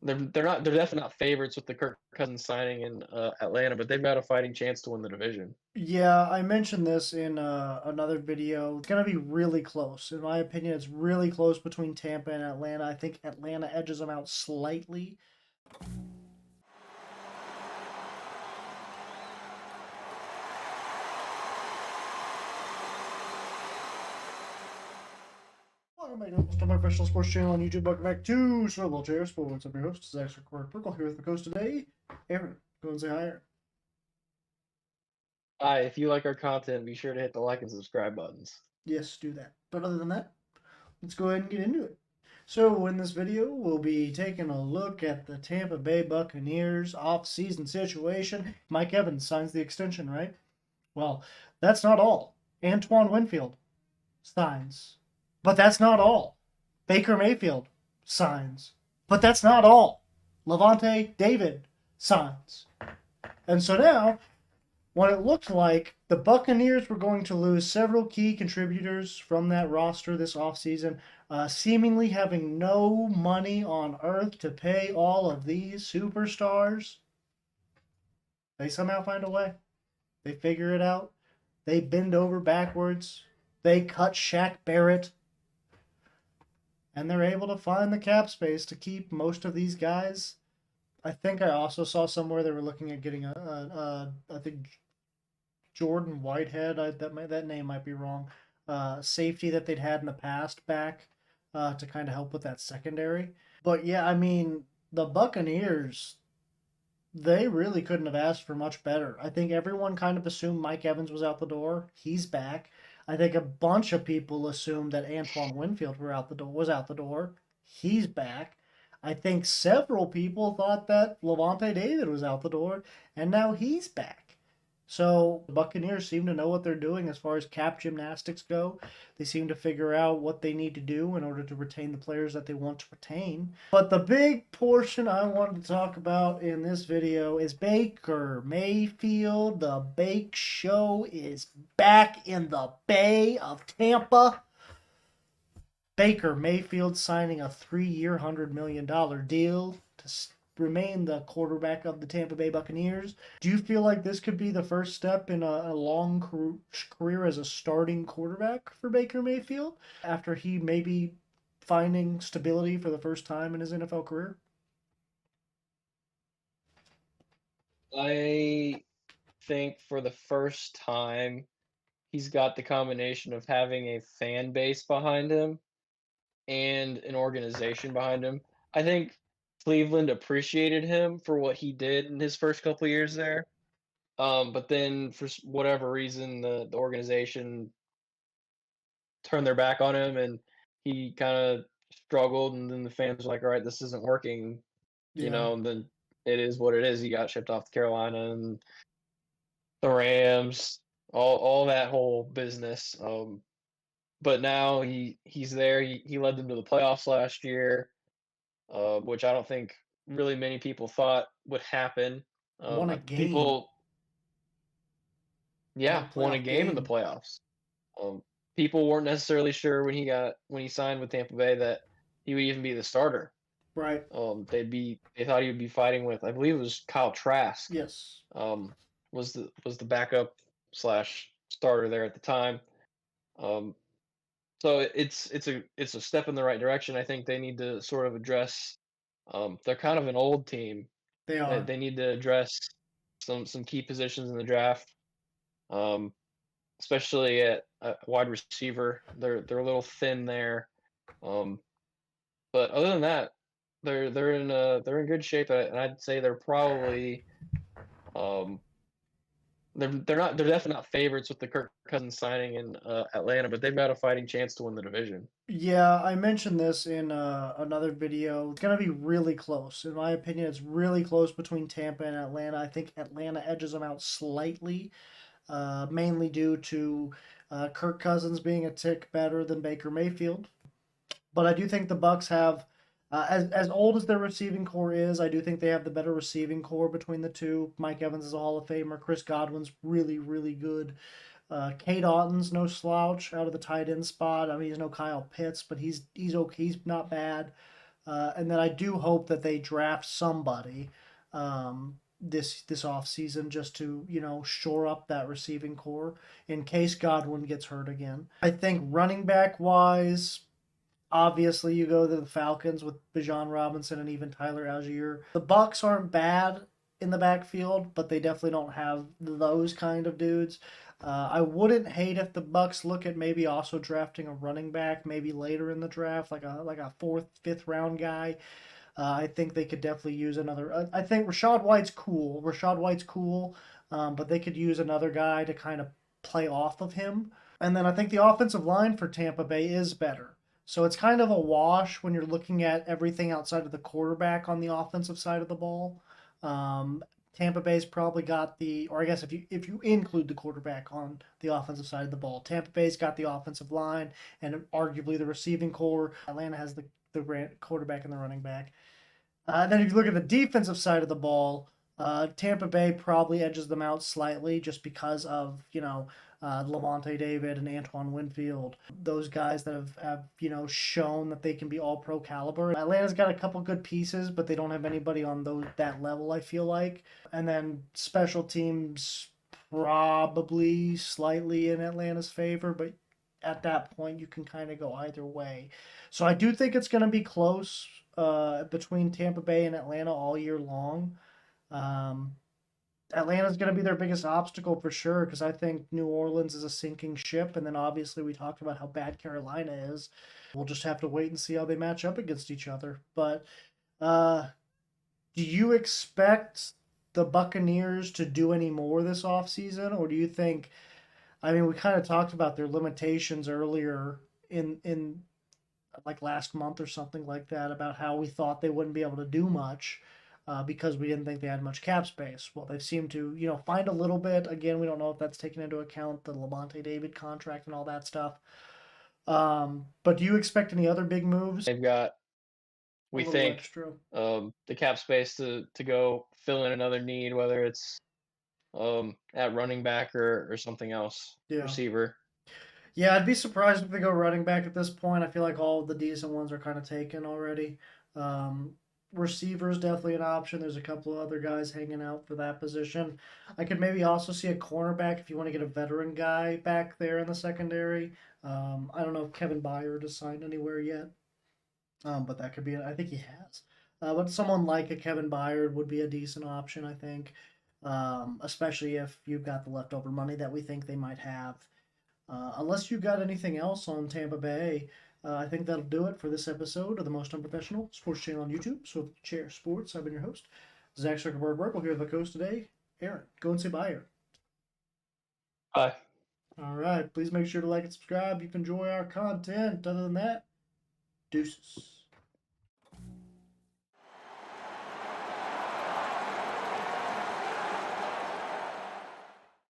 they're definitely not favorites with the Kirk Cousins signing in Atlanta, but they've got a fighting chance to win the division. Yeah, I mentioned this in another video. It's going to be really close. In my opinion, it's really close between Tampa and Atlanta. I think Atlanta edges them out slightly. Welcome back to my professional sports channel on YouTube. Welcome back to Snowball Chair Sports. I'm your host, Zach Purple, here with the coast today. Aaron, go and say hi, Aaron. Hi, if you like our content, be sure to hit the like and subscribe buttons. Yes, do that. But other than that, let's go ahead and get into it. So, in this video, we'll be taking a look at the Tampa Bay Buccaneers off-season situation. Mike Evans signs the extension, right? Well, that's not all. Antoine Winfield signs. But that's not all. Baker Mayfield signs. But that's not all. Levante David signs. And so now, when it looked like the Buccaneers were going to lose several key contributors from that roster this offseason, seemingly having no money on earth to pay all of these superstars, they somehow find a way. They figure it out. They bend over backwards. They cut Shaq Barrett. And they're able to find the cap space to keep most of these guys. I think I also saw somewhere they were looking at getting I think Jordan Whitehead. That name might be wrong. Safety that they'd had in the past back to kind of help with that secondary. But yeah, I mean the Buccaneers, they really couldn't have asked for much better. I think everyone kind of assumed Mike Evans was out the door. He's back. I think a bunch of people assumed that Antoine Winfield was out the door. He's back. I think several people thought that Levante David was out the door, and now he's back. So the Buccaneers seem to know what they're doing as far as cap gymnastics go. They seem to figure out what they need to do in order to retain the players that they want to retain. But the big portion I wanted to talk about in this video is Baker Mayfield. The Bake Show is back in the Bay of Tampa. Baker Mayfield signing a 3-year, $100 million deal to remain the quarterback of the Tampa Bay Buccaneers. Do you feel like this could be the first step in a long career as a starting quarterback for Baker Mayfield after he maybe finding stability for the first time in his NFL career? I think for the first time, he's got the combination of having a fan base behind him and an organization behind him. I think Cleveland appreciated him for what he did in his first couple years there. But then for whatever reason, the organization turned their back on him, and he kind of struggled. And then the fans were like, "All right, this isn't working," Yeah. and then it is what it is. He got shipped off to Carolina and the Rams, all that whole business. But now he's there. He led them to the playoffs last year, which I don't think really many people thought would happen. Won a game. People, Won a yeah, won a playoff game in the game. playoffs. Um, People weren't necessarily sure when he signed with Tampa Bay that he would even be the starter. Right. They thought he would be fighting with, I believe it was Kyle Trask, Yes. um, was the backup slash starter there at the time. Um, so it's a step in the right direction. I think they need to sort of address. They're kind of an old team. They are. They need to address some key positions in the draft. Um, Especially at wide receiver. They're a little thin there. Um, but other than that, they're in good shape, and I'd say they're probably um, they're definitely not favorites with the Kirk Cousins signing in Atlanta, but they've got a fighting chance to win the division. Yeah, I mentioned this in another video. It's going to be really close. In my opinion, it's really close between Tampa and Atlanta. I think Atlanta edges them out slightly, mainly due to Kirk Cousins being a tick better than Baker Mayfield. But I do think the Bucs have, as old as their receiving core is, I do think they have the better receiving core between the two. Mike Evans is a Hall of Famer. Chris Godwin's really, really good. Kate Otton's no slouch out of the tight end spot. I mean, he's no Kyle Pitts, but he's okay. He's not bad. And then I do hope that they draft somebody this off season just to shore up that receiving core in case Godwin gets hurt again. I think running back wise, obviously you go to the Falcons with Bijan Robinson and even Tyler Algier. The Bucs aren't bad in the backfield, but they definitely don't have those kind of dudes. I wouldn't hate if the Bucs look at maybe also drafting a running back, maybe later in the draft, like a fourth, fifth round guy. I think they could definitely use another. I think Rashad White's cool. But they could use another guy to kind of play off of him. And then I think the offensive line for Tampa Bay is better. So it's kind of a wash when you're looking at everything outside of the quarterback on the offensive side of the ball. Um, Tampa Bay's probably got or I guess if you include the quarterback on the offensive side of the ball, Tampa Bay's got the offensive line and arguably the receiving core. Atlanta has the quarterback and the running back. Then if you look at the defensive side of the ball, Tampa Bay probably edges them out slightly just because of Levante David and Antoine Winfield, those guys that have shown that they can be all pro caliber. Atlanta's got a couple good pieces, but they don't have anybody on that level, I feel like. And then special teams probably slightly in Atlanta's favor, but at that point you can kind of go either way. So I do think it's going to be close between Tampa Bay and Atlanta all year long. Um, Atlanta's going to be their biggest obstacle for sure because I think New Orleans is a sinking ship. And then obviously we talked about how bad Carolina is. We'll just have to wait and see how they match up against each other. But do you expect the Buccaneers to do any more this offseason? Or do you think, I mean, we kind of talked about their limitations earlier in like last month or something like that about how we thought they wouldn't be able to do much because we didn't think they had much cap space. Well, they've seemed to, find a little bit. Again, we don't know if that's taken into account the Levante David contract and all that stuff. But do you expect any other big moves? They've got, A we little think, extra. the cap space to go fill in another need, whether it's at running back or something else, Yeah. receiver. Yeah, I'd be surprised if they go running back at this point. I feel like all of the decent ones are kind of taken already. Um, Receivers definitely an option. There's a couple of other guys hanging out for that position. I could maybe also see a cornerback if you want to get a veteran guy back there in the secondary. I don't know if Kevin Byard has signed anywhere yet, but that could be. I think he has. But someone like a Kevin Byard would be a decent option, I think, especially if you've got the leftover money that we think they might have. Unless you got anything else on Tampa Bay, I think that'll do it for this episode of the Most Unprofessional Sports Channel on YouTube. So, Chair Sports, I've been your host, Zach Zuckerberg. We'll hear the coast today. Aaron, go and say bye, Aaron. Bye. All right. Please make sure to like and subscribe if you enjoy our content. Other than that, deuces.